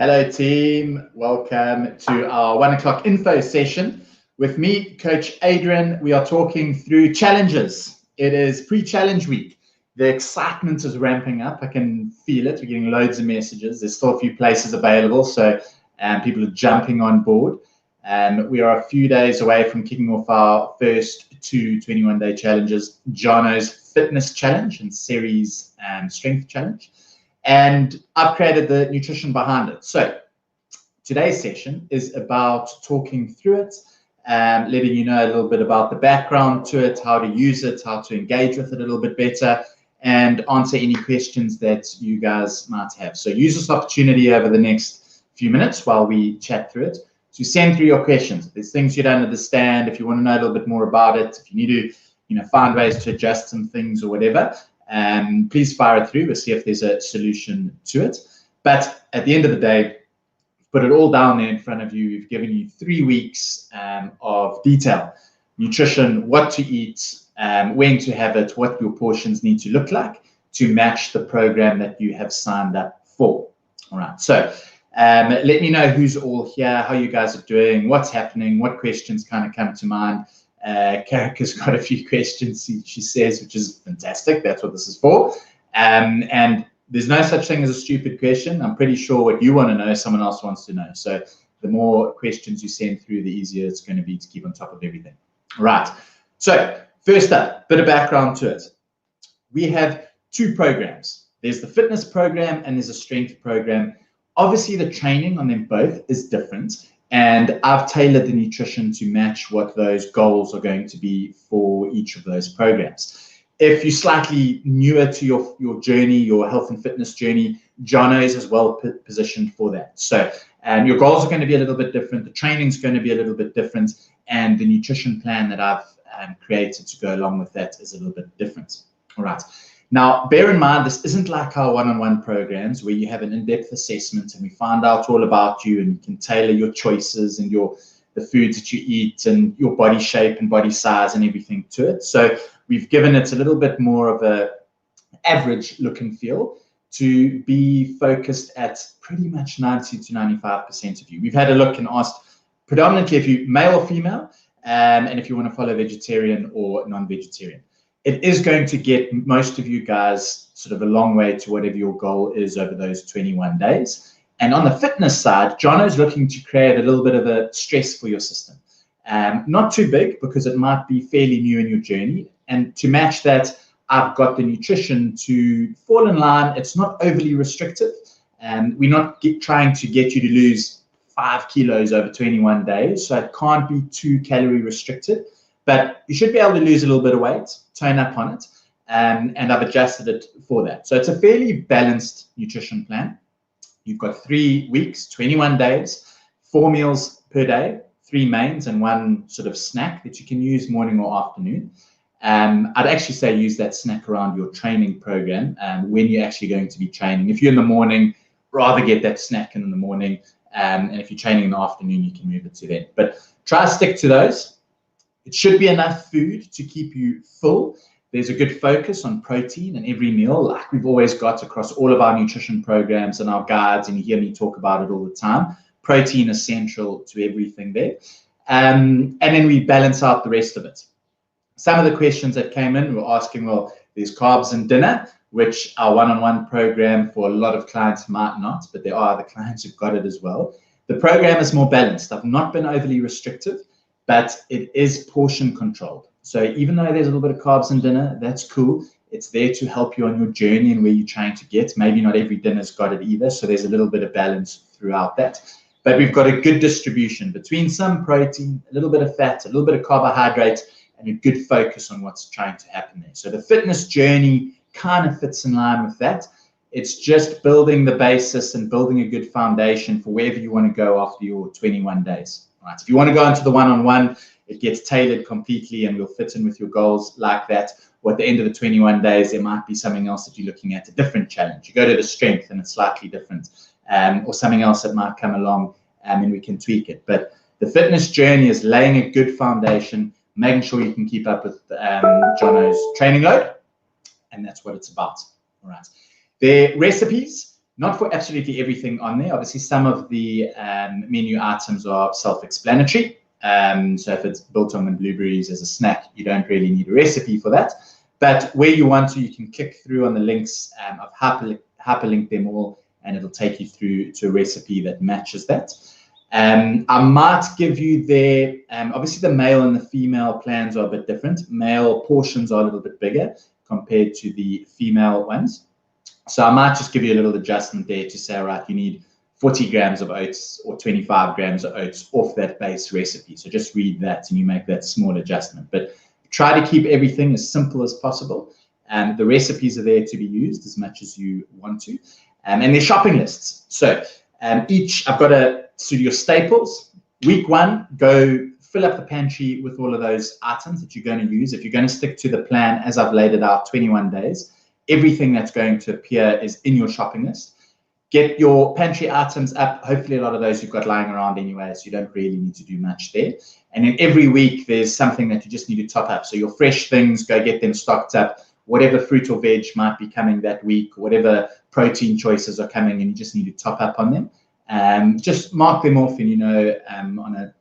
Hello team, welcome to our 1 o'clock info session. With me, Coach Adrian, we are talking through challenges. It is pre-challenge week. The excitement is ramping up. I can feel it. We're getting loads of messages. There's still a few places available, so people are jumping on board. We are a few days away from kicking off our first two 21-day challenges, Jono's Fitness Challenge and Series Strength Challenge. And I've created the nutrition behind it. So today's session is about talking through it, letting you know a little bit about the background to it, how to use it, how to engage with it a little bit better, and answer any questions that you guys might have. So use this opportunity over the next few minutes while we chat through it to send through your questions. If there's things you don't understand, if you want to know a little bit more about it, if you need to find ways to adjust some things or whatever, please fire it through. We'll see if there's a solution to it. But at the end of the day, put it all down there in front of you. We've given you 3 weeks of detail, nutrition, what to eat, when to have it, what your portions need to look like to match the program that you have signed up for. All right. So let me know who's all here, how you guys are doing, what's happening, what questions kind of come to mind. Karika's got a few questions, she says, which is fantastic. That's what this is for. And there's no such thing as a stupid question. I'm pretty sure what you want to know, someone else wants to know. So the more questions you send through, the easier it's going to be to keep on top of everything. Right. So first up, bit of background to it. We have 2 programs. There's the fitness program and there's a strength program. Obviously, the training on them both is different. And I've tailored the nutrition to match what those goals are going to be for each of those programs. If you're slightly newer to your journey, your health and fitness journey, Jono's is well positioned for that. So your goals are going to be a little bit different. The training is going to be a little bit different. And the nutrition plan that I've created to go along with that is a little bit different. All right. Now, bear in mind, this isn't like our one-on-one programs where you have an in-depth assessment and we find out all about you and you can tailor your choices and the foods that you eat and your body shape and body size and everything to it. So we've given it a little bit more of a average look and feel to be focused at pretty much 90 to 95% of you. We've had a look and asked predominantly if you're male or female and if you want to follow vegetarian or non-vegetarian. It is going to get most of you guys sort of a long way to whatever your goal is over those 21 days. And on the fitness side, Jono's looking to create a little bit of a stress for your system. Not too big because it might be fairly new in your journey. And to match that, I've got the nutrition to fall in line. It's not overly restrictive. We're not trying to get you to lose 5 kilos over 21 days. So it can't be too calorie restricted. But you should be able to lose a little bit of weight, tone up on it, and I've adjusted it for that. So it's a fairly balanced nutrition plan. You've got 3 weeks, 21 days, 4 meals per day, 3 mains and 1 sort of snack that you can use morning or afternoon. I'd actually say use that snack around your training program when you're actually going to be training. If you're in the morning, rather get that snack in the morning. And if you're training in the afternoon, you can move it to then. But try to stick to those. It should be enough food to keep you full. There's a good focus on protein in every meal, like we've always got across all of our nutrition programs and our guides, and you hear me talk about it all the time. Protein is central to everything there. And then we balance out the rest of it. Some of the questions that came in were asking, well, there's carbs in dinner, which our one-on-one program for a lot of clients might not, but there are other clients who've got it as well. The program is more balanced. I've not been overly restrictive, but it is portion controlled. So even though there's a little bit of carbs in dinner, that's cool. It's there to help you on your journey and where you're trying to get. Maybe not every dinner's got it either, so there's a little bit of balance throughout that. But we've got a good distribution between some protein, a little bit of fat, a little bit of carbohydrates, and a good focus on what's trying to happen there. So the fitness journey kind of fits in line with that. It's just building the basis and building a good foundation for wherever you want to go after your 21 days. Right. If you want to go into the one-on-one, it gets tailored completely and will fit in with your goals like that. Or at the end of the 21 days, there might be something else that you're looking at, a different challenge. You go to the strength and it's slightly different, or something else that might come along and we can tweak it. But the fitness journey is laying a good foundation, making sure you can keep up with Jono's training load, and that's what it's about. All right. The recipes, not for absolutely everything on there. Obviously, some of the menu items are self-explanatory. So if it's biltong and blueberries as a snack, you don't really need a recipe for that. But where you want to, you can click through on the links. I've hyperlinked them all, and it'll take you through to a recipe that matches that. I might give you there, obviously the male and the female plans are a bit different. Male portions are a little bit bigger compared to the female ones. So I might just give you a little adjustment there to say, all right, you need 40 grams of oats or 25 grams of oats off that base recipe. So just read that and you make that small adjustment. But try to keep everything as simple as possible. The recipes are there to be used as much as you want to. And they're shopping lists. So I've got your staples. Week 1, go fill up the pantry with all of those items that you're going to use. If you're going to stick to the plan as I've laid it out, 21 days, everything that's going to appear is in your shopping list. Get your pantry items up. Hopefully a lot of those you've got lying around anyway, so you don't really need to do much there. And then every week there's something that you just need to top up. So your fresh things, go get them stocked up. Whatever fruit or veg might be coming that week, whatever protein choices are coming, and you just need to top up on them. Just mark them off, and on a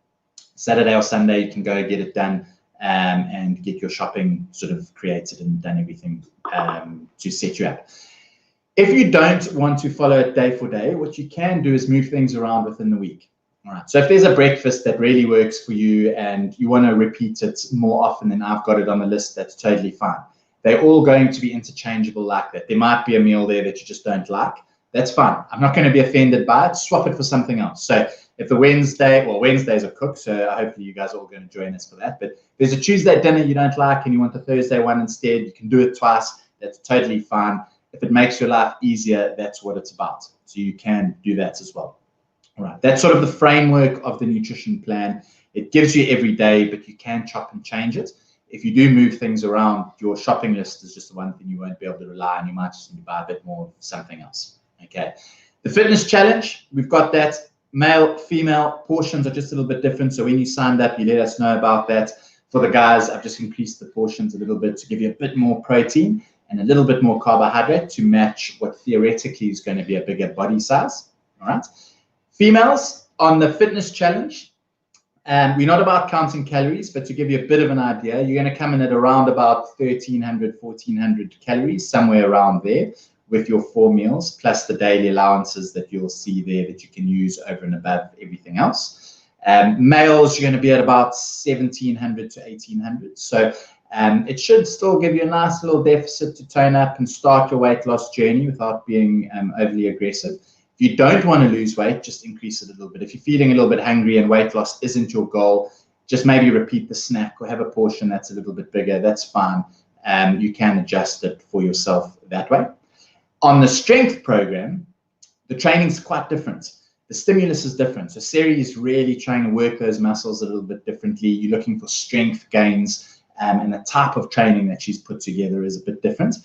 Saturday or Sunday you can go get it done and get your shopping sort of created and done everything to set you up. If you don't want to follow it day for day, what you can do is move things around within the week. All right. So if there's a breakfast that really works for you and you want to repeat it more often than I've got it on the list, that's totally fine. They're all going to be interchangeable like that. There might be a meal there that you just don't like. That's fine. I'm not going to be offended by it. Swap it for something else. So if the Wednesdays are cooked, so hopefully you guys are all going to join us for that. But if there's a Tuesday dinner you don't like and you want the Thursday one instead, you can do it twice. That's totally fine. If it makes your life easier, that's what it's about. So you can do that as well. All right. That's sort of the framework of the nutrition plan. It gives you every day, but you can chop and change it. If you do move things around, your shopping list is just the one thing you won't be able to rely on. You might just need to buy a bit more of something else. Okay. The fitness challenge, we've got that. Male, female portions are just a little bit different. So when you signed up, you let us know about that. For the guys, I've just increased the portions a little bit to give you a bit more protein and a little bit more carbohydrate to match what theoretically is going to be a bigger body size. All right. Females, on the fitness challenge, we're not about counting calories, but to give you a bit of an idea, you're going to come in at around about 1,300, 1,400 calories, somewhere around there with your 4 meals, plus the daily allowances that you'll see there that you can use over and above everything else. Males, you're going to be at about 1,700 to 1,800. So it should still give you a nice little deficit to tone up and start your weight loss journey without being overly aggressive. If you don't want to lose weight, just increase it a little bit. If you're feeling a little bit hungry and weight loss isn't your goal, just maybe repeat the snack or have a portion that's a little bit bigger. That's fine. You can adjust it for yourself that way. On the strength program, the training's quite different. The stimulus is different. So Seri is really trying to work those muscles a little bit differently. You're looking for strength gains, and the type of training that she's put together is a bit different.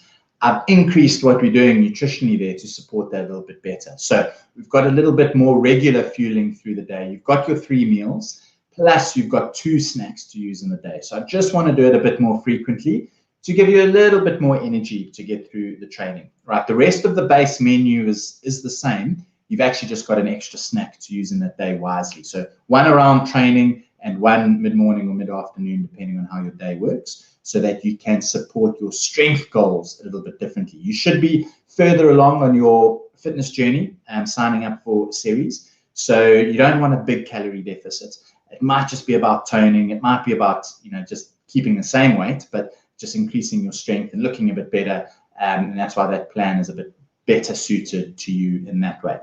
I've increased what we're doing nutritionally there to support that a little bit better. So we've got a little bit more regular fueling through the day. You've got your 3 meals, plus you've got 2 snacks to use in the day. So I just want to do it a bit more frequently to give you a little bit more energy to get through the training. Right, the rest of the base menu is the same. You've actually just got an extra snack to use in that day wisely. So 1 around training and 1 mid-morning or mid-afternoon, depending on how your day works, so that you can support your strength goals a little bit differently. You should be further along on your fitness journey signing up for series. So you don't want a big calorie deficit. It might just be about toning. It might be about, just keeping the same weight, but just increasing your strength and looking a bit better. And that's why that plan is a bit better suited to you in that way.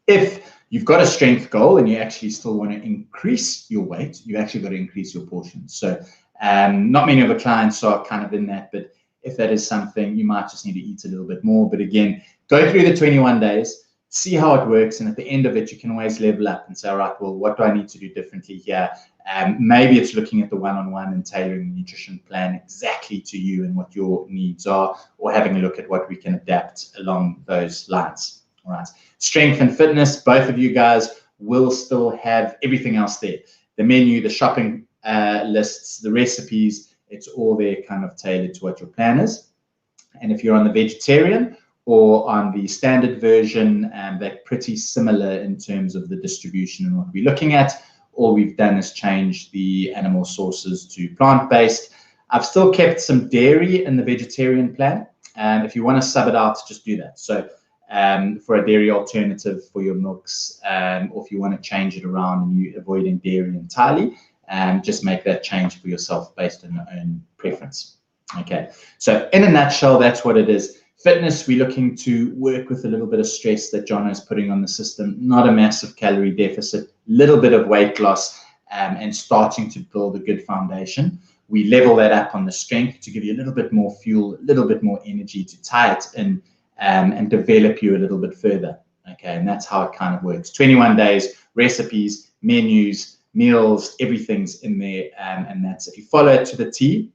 If you've got a strength goal and you actually still want to increase your weight, you actually got to increase your portions. So not many of the clients are kind of in that, but if that is something, you might just need to eat a little bit more. But again, go through the 21 days, see how it works. And at the end of it, you can always level up and say, all right, well, what do I need to do differently here? Maybe it's looking at the one-on-one and tailoring the nutrition plan exactly to you and what your needs are, or having a look at what we can adapt along those lines. All right. Strength and fitness, both of you guys will still have everything else there. The menu, the shopping lists, the recipes, it's all there kind of tailored to what your plan is. And if you're on the vegetarian or on the standard version, they're pretty similar in terms of the distribution and what we're looking at. All we've done is change the animal sources to plant-based. I've still kept some dairy in the vegetarian plan. If you want to sub it out, just do that. So for a dairy alternative for your milks, or if you want to change it around and you're avoiding dairy entirely, just make that change for yourself based on your own preference. Okay, so in a nutshell, that's what it is. Fitness, we're looking to work with a little bit of stress that John is putting on the system, not a massive calorie deficit, little bit of weight loss, and starting to build a good foundation. We level that up on the strength to give you a little bit more fuel, a little bit more energy to tie it in, and develop you a little bit further. Okay, and that's how it kind of works. 21 days, recipes, menus, meals, everything's in there, and that's, if you follow it to the T,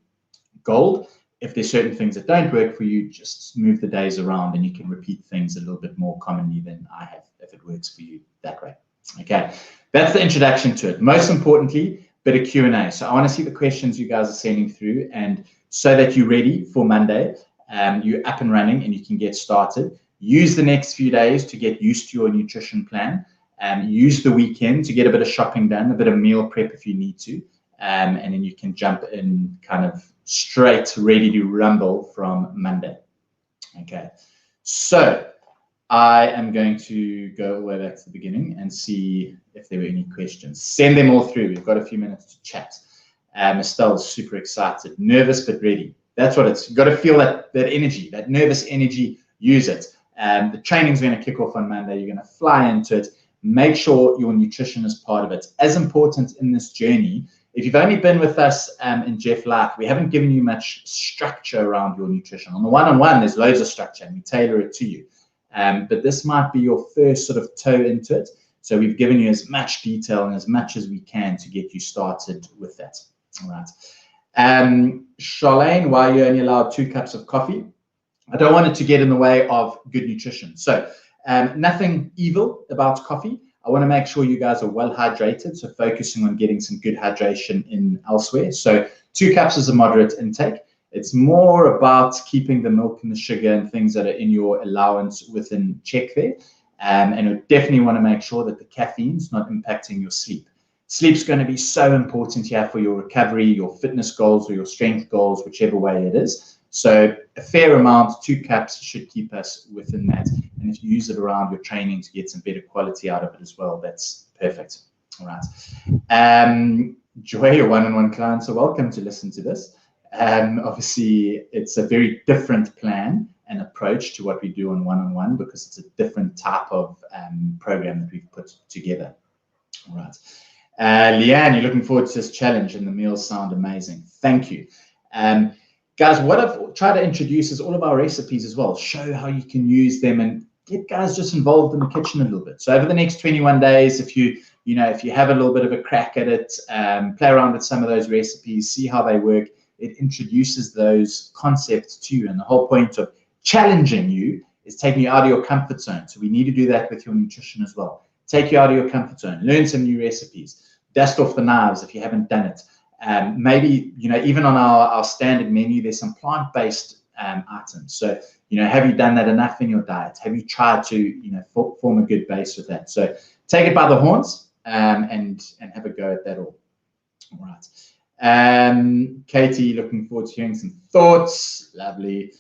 gold. If there's certain things that don't work for you, just move the days around and you can repeat things a little bit more commonly than I have, if it works for you that way. Okay, that's the introduction to it. Most importantly, bit of Q&A. So I want to see the questions you guys are sending through, and so that you're ready for Monday, you're up and running and you can get started. Use the next few days to get used to your nutrition plan. Use the weekend to get a bit of shopping done, a bit of meal prep if you need to, and then you can jump in kind of straight ready to rumble from Monday. Okay, so I am going to go all the way back to the beginning and see if there were any questions. Send them all through. We've got a few minutes to chat. Estelle's super excited, nervous but ready. That's what it's. You've got to feel that energy, that nervous energy. Use it. The training's going to kick off on Monday. You're going to fly into it. Make sure your nutrition is part of it. As important in this journey. If you've only been with us in Jeff Life, we haven't given you much structure around your nutrition. On the one-on-one, there's loads of structure and we tailor it to you. But this might be your first sort of toe into it. So we've given you as much detail and as much as we can to get you started with that. All right. Charlene, why are you only allowed 2 cups of coffee? I don't want it to get in the way of good nutrition. So nothing evil about coffee. I want to make sure you guys are well hydrated, so focusing on getting some good hydration in elsewhere. So 2 cups is a moderate intake. It's more about keeping the milk and the sugar and things that are in your allowance within check there. And you definitely want to make sure that the caffeine's not impacting your sleep. Sleep's going to be so important here for your recovery, your fitness goals, or your strength goals, whichever way it is. So a fair amount, 2 cups should keep us within that. And if you use it around your training to get some better quality out of it as well, that's perfect. All right. Joy, your one-on-one clients are welcome to listen to this. Obviously, it's a very different plan and approach to what we do on one-on-one because it's a different type of program that we've put together. All right. Leanne, you're looking forward to this challenge and the meals sound amazing. Thank you. Guys, what I've tried to introduce is all of our recipes as well. Show how you can use them and get guys just involved in the kitchen a little bit. So over the next 21 days, if you have a little bit of a crack at it, play around with some of those recipes, see how they work. It introduces those concepts to you. And the whole point of challenging you is taking you out of your comfort zone. So we need to do that with your nutrition as well. Take you out of your comfort zone. Learn some new recipes. Dust off the knives if you haven't done it. Maybe, even on our standard menu, there's some plant-based items. So, have you done that enough in your diet? Have you tried to, form a good base with that? So take it by the horns and have a go at that all. All right. Katie, looking forward to hearing some thoughts. Lovely.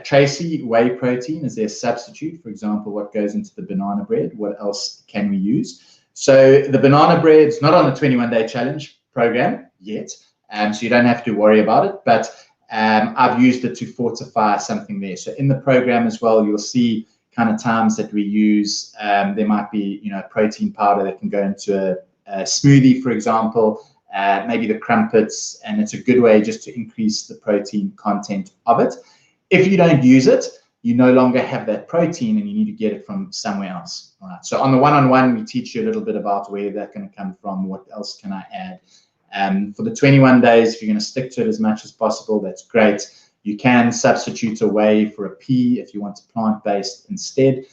Tracy, whey protein, is there a substitute? For example, what goes into the banana bread? What else can we use? So the banana bread's not on the 21-day challenge program yet, so you don't have to worry about it, but I've used it to fortify something there. So in the program as well, you'll see kind of times that we use, there might be, a protein powder that can go into a smoothie, for example, maybe the crumpets, and it's a good way just to increase the protein content of it. If you don't use it, you no longer have that protein and you need to get it from somewhere else. All right. So on the one-on-one, we teach you a little bit about where that's going to come from, what else can I add. For the 21 days, if you're going to stick to it as much as possible, that's great. You can substitute a whey for a pea if you want a plant-based instead.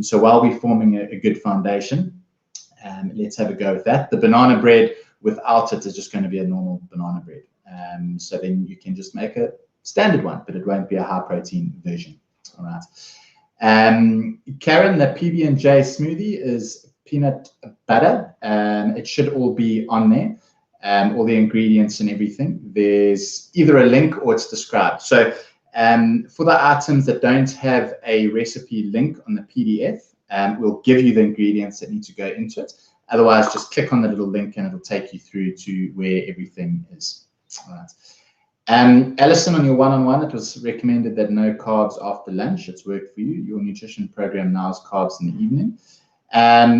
So while we're forming a good foundation, let's have a go with that. The banana bread without it is just going to be a normal banana bread. So then you can just make a standard one, but it won't be a high protein version. All right. Karen, the PB&J smoothie is peanut butter. It should all be on there, all the ingredients and everything. There's either a link or it's described. So for the items that don't have a recipe link on the PDF, we'll give you the ingredients that need to go into it. Otherwise, just click on the little link and it'll take you through to where everything is. All right. Alison, on your one-on-one, it was recommended that no carbs after lunch. It's worked for you. Your nutrition program now is carbs in the evening.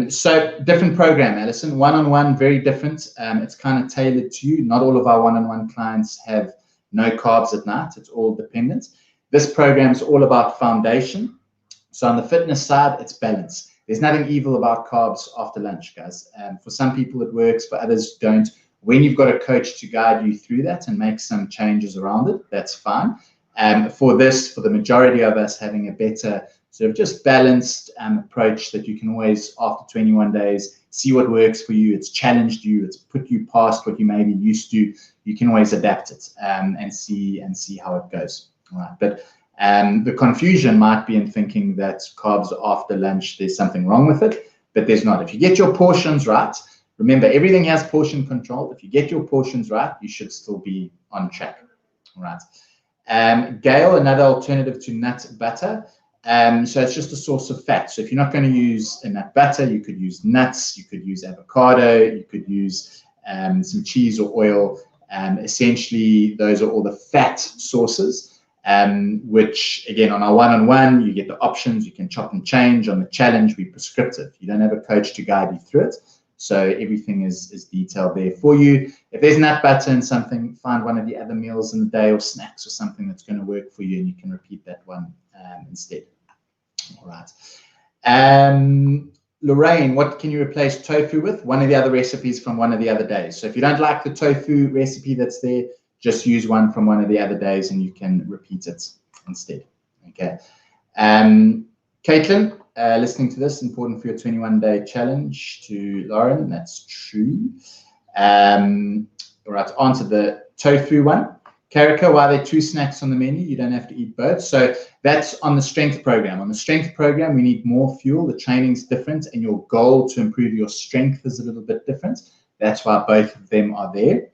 So different program, Alison. One-on-one, very different. It's kind of tailored to you. Not all of our one-on-one clients have no carbs at night. It's all dependent. This program is all about foundation. So on the fitness side, it's balance. There's nothing evil about carbs after lunch, guys. For some people, it works. For others, don't. When you've got a coach to guide you through that and make some changes around it, that's fine. For the majority of us, having a better sort of just balanced approach that you can always, after 21 days, see what works for you. It's challenged you. It's put you past what you may be used to. You can always adapt it and see how it goes. All right. But the confusion might be in thinking that carbs after lunch, there's something wrong with it, but there's not. If you get your portions right, remember, everything has portion control. If you get your portions right, you should still be on track. All right. Gail, another alternative to nut butter. So it's just a source of fat. So if you're not going to use a nut butter, you could use nuts, you could use avocado, you could use some cheese or oil. Essentially, those are all the fat sources, which, again, on our one-on-one, you get the options. You can chop and change. On the challenge, we prescriptive. You don't have a coach to guide you through it. So everything is detailed there for you. If there's nut butter in something, find one of the other meals in the day or snacks or something that's going to work for you, and you can repeat that one instead. All right. Lorraine, what can you replace tofu with? One of the other recipes from one of the other days. So if you don't like the tofu recipe that's there, just use one from one of the other days and you can repeat it instead. Okay. Caitlin, listening to this, important for your 21-day challenge to Lauren. That's true. All right, on to the tofu one. Karika, why are there 2 snacks on the menu? You don't have to eat both. So that's on the strength program. On the strength program, we need more fuel. The training's different, and your goal to improve your strength is a little bit different. That's why both of them are there.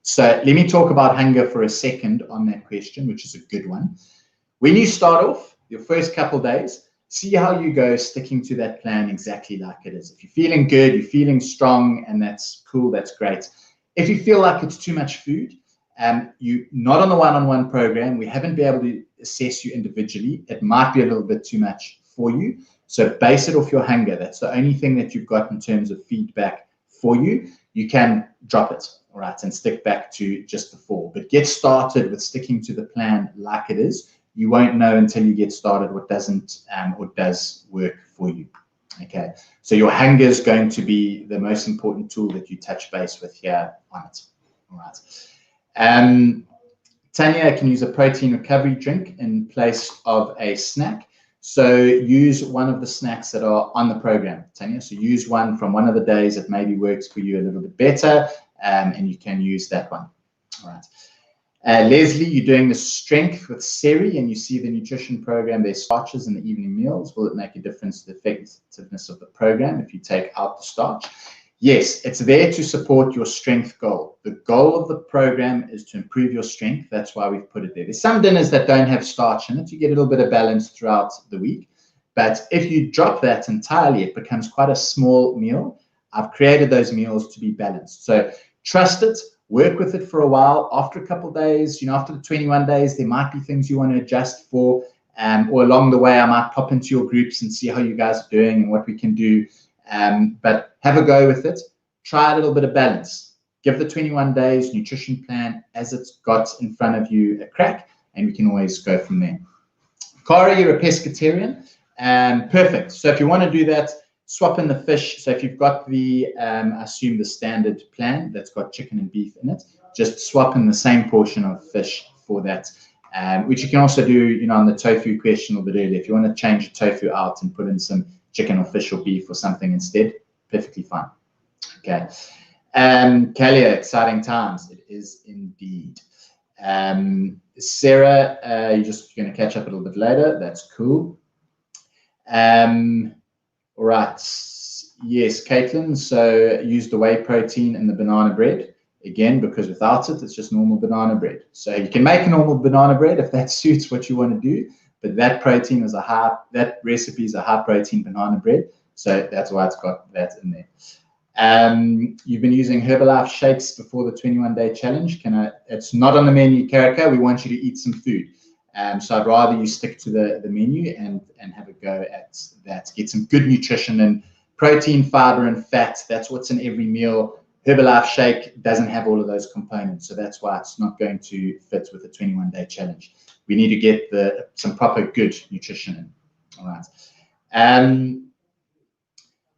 So let me talk about hunger for a second on that question, which is a good one. When you start off, your first couple days, see how you go sticking to that plan exactly like it is. If you're feeling good, you're feeling strong, and that's cool, that's great. If you feel like it's too much food, you're not on the one-on-one program, we haven't been able to assess you individually. It might be a little bit too much for you. So base it off your hunger. That's the only thing that you've got in terms of feedback for you. You can drop it, all right, and stick back to just the 4. But get started with sticking to the plan like it is. You won't know until you get started what doesn't or does work for you. Okay, so your hunger is going to be the most important tool that you touch base with here on it. All right. Tanya can use a protein recovery drink in place of a snack. So use one of the snacks that are on the program, Tanya. So use one from one of the days that maybe works for you a little bit better, and you can use that one. All right. Leslie, you're doing the strength with Seri, and you see the nutrition program, there's starches in the evening meals. Will it make a difference to the effectiveness of the program if you take out the starch? Yes, it's there to support your strength goal. The goal of the program is to improve your strength. That's why we've put it there. There's some dinners that don't have starch in it. You get a little bit of balance throughout the week. But if you drop that entirely, it becomes quite a small meal. I've created those meals to be balanced. So trust it. Work with it for a while. After a couple of days, after the 21 days, there might be things you want to adjust for. Or along the way, I might pop into your groups and see how you guys are doing and what we can do. But have a go with it. Try a little bit of balance. Give the 21 days nutrition plan as it's got in front of you a crack, and we can always go from there. Cara, you're a pescatarian. Perfect. So if you want to do that, swap in the fish. So if you've got the, I assume the standard plan that's got chicken and beef in it, just swap in the same portion of fish for that, which you can also do, on the tofu question a little bit earlier. If you want to change the tofu out and put in some chicken or fish or beef or something instead, perfectly fine. Okay. Kalia, exciting times. It is indeed. Sarah, you're just going to catch up a little bit later. That's cool. All right. Yes, Caitlin. So use the whey protein in the banana bread. Again, because without it, it's just normal banana bread. So you can make a normal banana bread if that suits what you want to do. But that protein is that recipe is a high protein banana bread. So that's why it's got that in there. You've been using Herbalife shakes before the 21-day challenge. It's not on the menu, Karika. We want you to eat some food. So I'd rather you stick to the menu and have a go at that. Get some good nutrition and protein, fiber, and fat. That's what's in every meal. Herbalife shake doesn't have all of those components, so that's why it's not going to fit with the 21-day challenge. We need to get some proper good nutrition in. All right.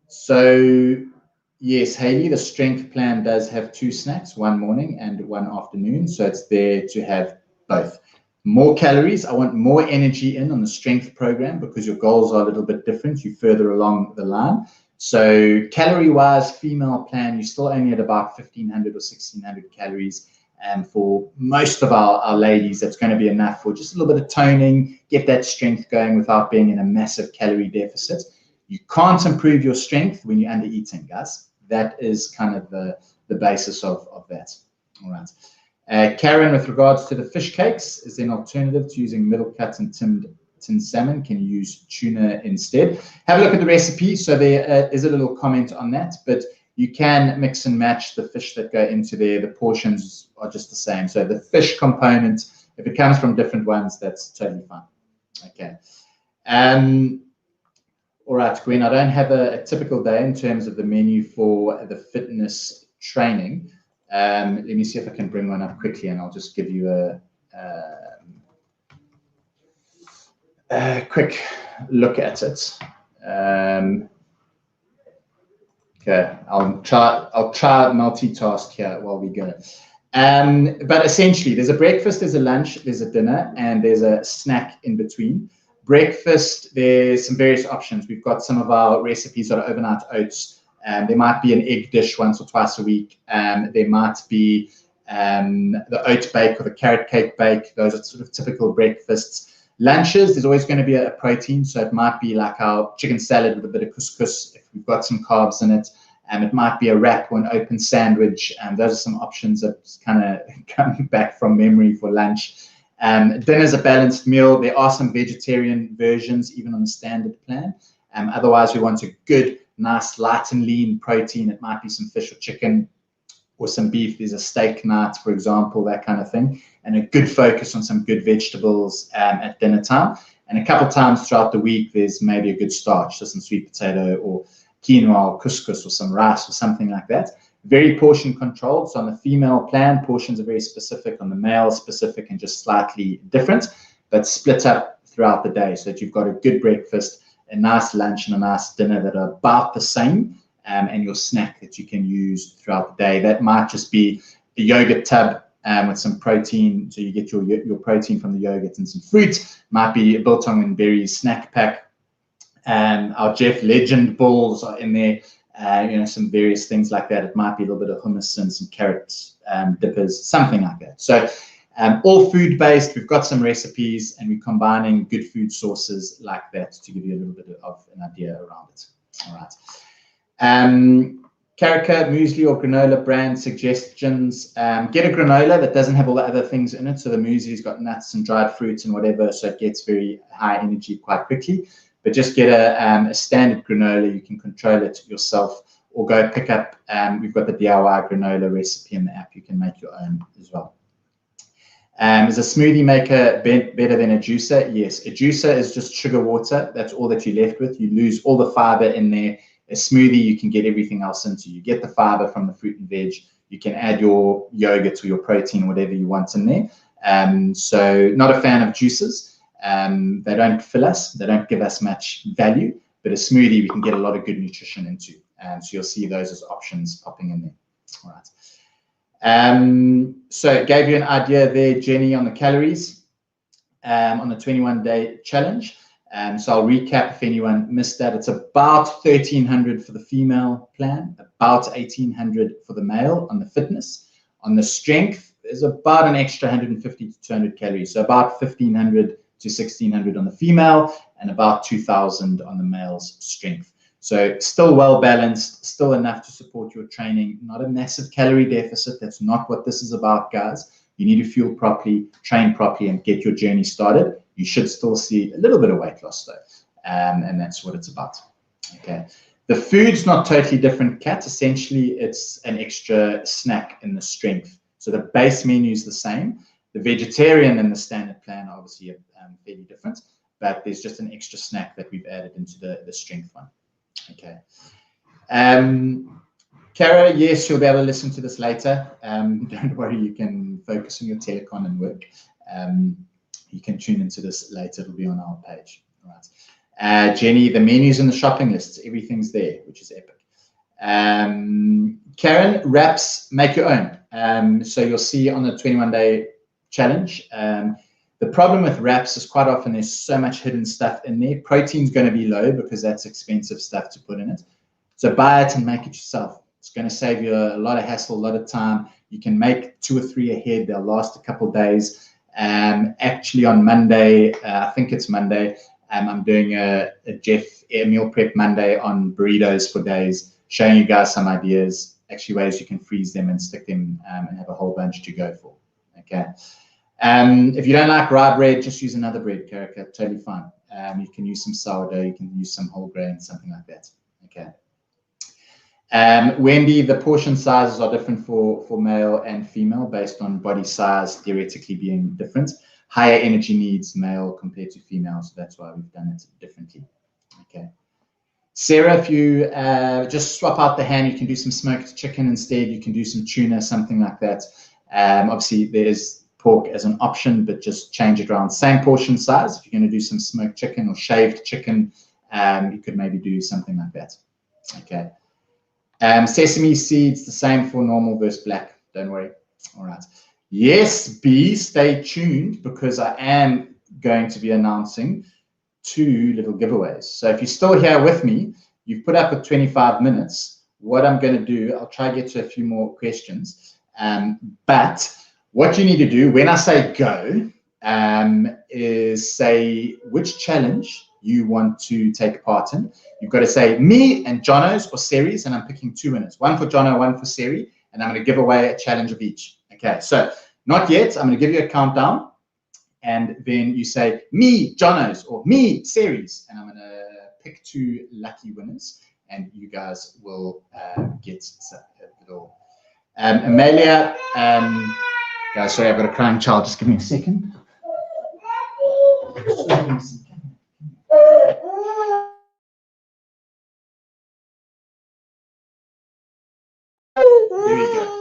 So yes, Haley, the strength plan does have 2 snacks, one morning and one afternoon. So it's there to have both. More calories. I want more energy in on the strength program because your goals are a little bit different. You're further along the line. So calorie-wise, female plan, you're still only at about 1,500 or 1,600 calories. And for most of our ladies, that's going to be enough for just a little bit of toning, get that strength going without being in a massive calorie deficit. You can't improve your strength when you're under eating, guys. That is kind of the basis of that. All right. Karen, with regards to the fish cakes, is there an alternative to using middle cut and tinned salmon? Can you use tuna instead? Have a look at the recipe. So there is a little comment on that, but you can mix and match the fish that go into there. The portions are just the same. So the fish component, if it comes from different ones, that's totally fine. Okay. All right, Gwen, I don't have a typical day in terms of the menu for the fitness training. Let me see if I can bring one up quickly, and I'll just give you a quick look at it. Okay, I'll try multitask here while we go. But essentially, there's a breakfast, there's a lunch, there's a dinner, and there's a snack in between. Breakfast, there's some various options. We've got some of our recipes that are overnight oats. There might be an egg dish once or twice a week. There might be the oat bake or the carrot cake bake. Those are sort of typical breakfasts. Lunches, there's always going to be a protein. So it might be like our chicken salad with a bit of couscous if we've got some carbs in it. It might be a wrap or an open sandwich. Those are some options that kind of come back from memory for lunch. Dinner's a balanced meal. There are some vegetarian versions, even on the standard plan. Otherwise, we want a good, nice, light and lean protein. It might be some fish or chicken or some beef. There's a steak night, for example, that kind of thing. And a good focus on some good vegetables at dinner time. And a couple times throughout the week, there's maybe a good starch, so some sweet potato or quinoa or couscous or some rice or something like that. Very portion controlled. So on the female plan, portions are very specific. On the male, specific and just slightly different, but split up throughout the day so that you've got a good breakfast, a nice lunch, and a nice dinner that are about the same, and your snack that you can use throughout the day. That might just be a yogurt tub with some protein. So you get your protein from the yogurt and some fruit. Might be a biltong and berries snack pack. Our Jeff Legend balls are in there. Some various things like that. It might be a little bit of hummus and some carrot dippers, something like that. So all food-based. We've got some recipes, and we're combining good food sources like that to give you a little bit of an idea around it. All right. Karika, muesli or granola brand suggestions. Get a granola that doesn't have all the other things in it. So the muesli's got nuts and dried fruits and whatever, so it gets very high energy quite quickly. But just get a standard granola. You can control it yourself, or go pick up. We've got the DIY granola recipe in the app. You can make your own as well. Is a smoothie maker better than a juicer? Yes, a juicer is just sugar water. That's all that you're left with. You lose all the fiber in there. A smoothie, you can get everything else into. You get the fiber from the fruit and veg. You can add your yogurt or your protein, whatever you want in there. So not a fan of juices. They don't fill us. They don't give us much value. But a smoothie, we can get a lot of good nutrition into. So you'll see those as options popping in there. All right. So it gave you an idea there, Jenny, on the calories on the 21-day challenge. So I'll recap if anyone missed that. It's about 1,300 for the female plan, about 1,800 for the male on the fitness. On the strength, is about an extra 150 to 200 calories. So about 1,500 to 1,600 on the female and about 2,000 on the male's strength. So still well balanced, still enough to support your training, not a massive calorie deficit. That's not what this is about, guys. You need to fuel properly, train properly, and get your journey started. You should still see a little bit of weight loss though. And that's what it's about. Okay. The food's not totally different, Kat. Essentially, it's an extra snack in the strength. So the base menu is the same. The vegetarian and the standard plan are obviously fairly different, but there's just an extra snack that we've added into the strength one. Okay. Kara, yes, you'll be able to listen to this later. Don't worry, you can focus on your telecon and work. You can tune into this later. It'll be on our page. All right. Jenny, the menus and the shopping lists, everything's there, which is epic. Karen, wraps, make your own. So you'll see on the 21-day challenge, the problem with wraps is quite often there's so much hidden stuff in there. Protein's going to be low because that's expensive stuff to put in it. So buy it and make it yourself. It's going to save you a lot of hassle, a lot of time. You can make 2 or 3 ahead. They'll last a couple of days. Actually, on Monday, I think it's Monday, I'm doing a Jeff meal prep Monday on burritos for days, showing you guys some ideas, actually ways you can freeze them and stick them and have a whole bunch to go for. Okay. If you don't like rye bread, just use another bread, Karaka, totally fine. You can use some sourdough, you can use some whole grain, something like that. Okay. Wendy, the portion sizes are different for male and female based on body size theoretically being different. Higher energy needs male compared to female, so that's why we've done it differently. Okay. Sarah, if you just swap out the ham, you can do some smoked chicken instead. You can do some tuna, something like that. Obviously, there's pork as an option, but just change it around. Same portion size. If you're going to do some smoked chicken or shaved chicken, you could maybe do something like that. Okay. Sesame seeds, the same for normal versus black. Don't worry. All right. Yes, B, stay tuned because I am going to be announcing 2 little giveaways. So if you're still here with me, you've put up with 25 minutes. What I'm going to do, I'll try to get to a few more questions. But what you need to do when I say go is say which challenge you want to take part in. You've got to say me and Jono's or Seri's, and I'm picking 2 winners. One for Jono, one for Seri, and I'm going to give away a challenge of each. Okay, so not yet. I'm going to give you a countdown, and then you say me, Jono's, or me, Seri's, and I'm going to pick 2 lucky winners, and you guys will get a little. Amelia, guys, sorry, I've got a crying child. Just give me a second. There we go.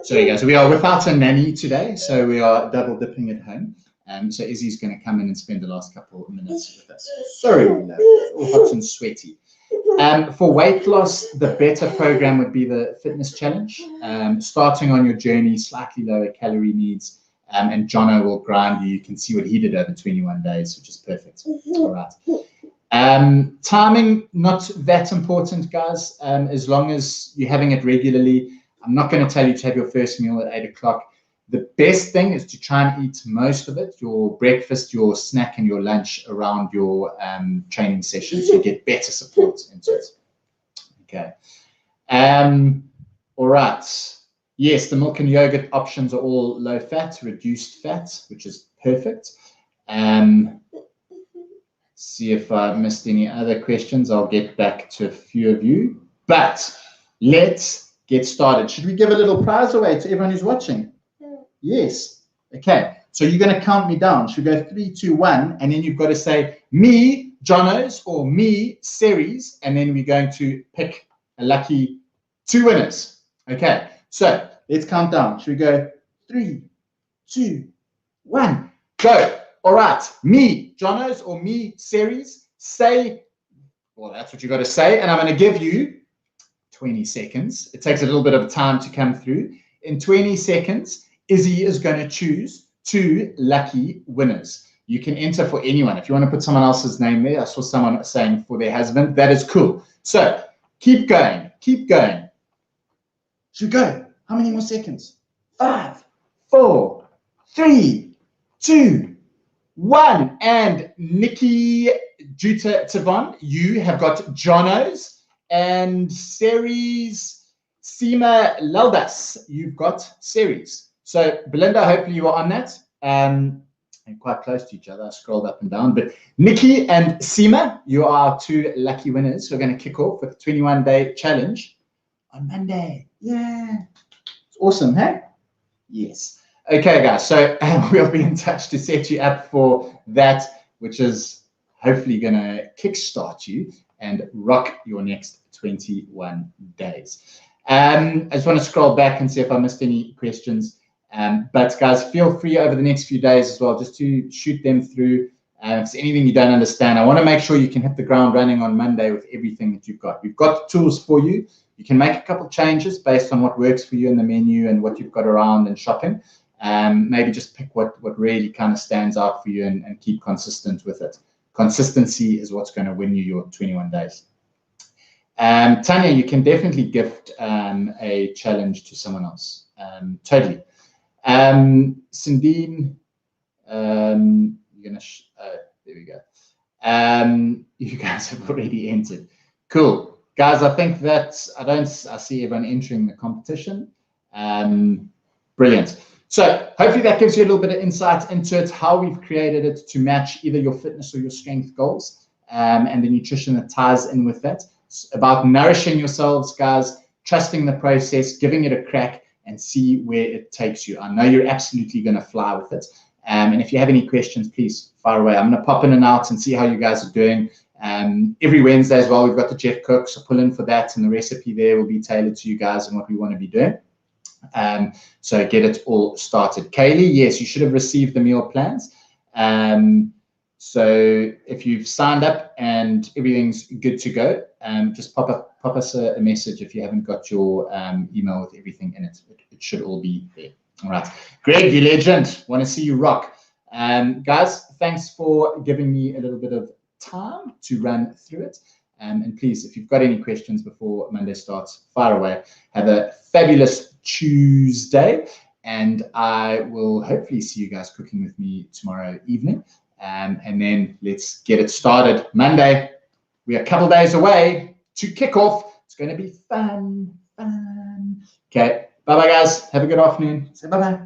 Sorry, guys, we are without a nanny today, so we are double dipping at home. So Izzy's going to come in and spend the last couple of minutes with us. Sorry, all hot and sweaty. For weight loss, the better program would be the fitness challenge. Starting on your journey, slightly lower calorie needs, and Jono will grind you. You can see what he did over 21 days, which is perfect. All right. Timing, not that important, guys, as long as you're having it regularly. I'm not going to tell you to have your first meal at 8 o'clock. The best thing is to try and eat most of it, your breakfast, your snack, and your lunch around your training session, so you get better support into it. Okay. All right. Yes, the milk and yogurt options are all low fat, reduced fat, which is perfect. See if I missed any other questions. I'll get back to a few of you. But let's get started. Should we give a little prize away to everyone who's watching? Yes. Okay. So you're going to count me down. Should we go 3, 2, 1? And then you've got to say me, Jono's, or me, Seri's. And then we're going to pick a lucky 2 winners. Okay. So let's count down. Should we go 3, 2, 1? Go. All right. Me, Jono's, or me, Seri's. Say, well, that's what you got to say. And I'm going to give you 20 seconds. It takes a little bit of time to come through. In 20 seconds, Izzy is going to choose 2 lucky winners. You can enter for anyone. If you want to put someone else's name there, I saw someone saying for their husband. That is cool. So keep going. Keep going. Should we go? How many more seconds? 5, 4, 3, 2, 1. And Nikki Juta Tavon, you have got Jono's, and Series Seema Laldas, you've got Series. So Belinda, hopefully you are on that. And quite close to each other. I scrolled up and down. But Nikki and Seema, you are 2 lucky winners. We're going to kick off with the 21-day challenge on Monday. Yeah. It's awesome, hey? Yes. Okay, guys. So we'll be in touch to set you up for that, which is hopefully going to kickstart you and rock your next 21 days. I just want to scroll back and see if I missed any questions. But guys, feel free over the next few days as well, just to shoot them through. If there's anything you don't understand, I want to make sure you can hit the ground running on Monday with everything that you've got. We've got the tools for you. You can make a couple changes based on what works for you in the menu and what you've got around and shopping. Maybe just pick what really kind of stands out for you and keep consistent with it. Consistency is what's going to win you your 21 days. Tanya, you can definitely gift a challenge to someone else. Totally. Sindine, you're gonna there we go. You guys have already entered. Cool, guys. I think that I see everyone entering the competition. Brilliant. So hopefully that gives you a little bit of insight into it, how we've created it to match either your fitness or your strength goals, and the nutrition that ties in with that. It's about nourishing yourselves, guys, trusting the process, giving it a crack, and see where it takes you. I know you're absolutely going to fly with it. And if you have any questions, please fire away. I'm going to pop in and out and see how you guys are doing. Every Wednesday as well, we've got the Jeff Cook, so pull in for that, and the recipe there will be tailored to you guys and what we want to be doing. So get it all started. Kaylee, yes, you should have received the meal plans. So if you've signed up and everything's good to go, just pop us a message if you haven't got your email with everything in it. It should all be there. All right. Greg, you legend. Want to see you rock. Guys, thanks for giving me a little bit of time to run through it. And please, if you've got any questions before Monday starts, fire away. Have a fabulous Tuesday. And I will hopefully see you guys cooking with me tomorrow evening. And then let's get it started. Monday, we are a couple days away to kick off. It's going to be fun. Okay. Bye-bye, guys. Have a good afternoon. Say bye-bye.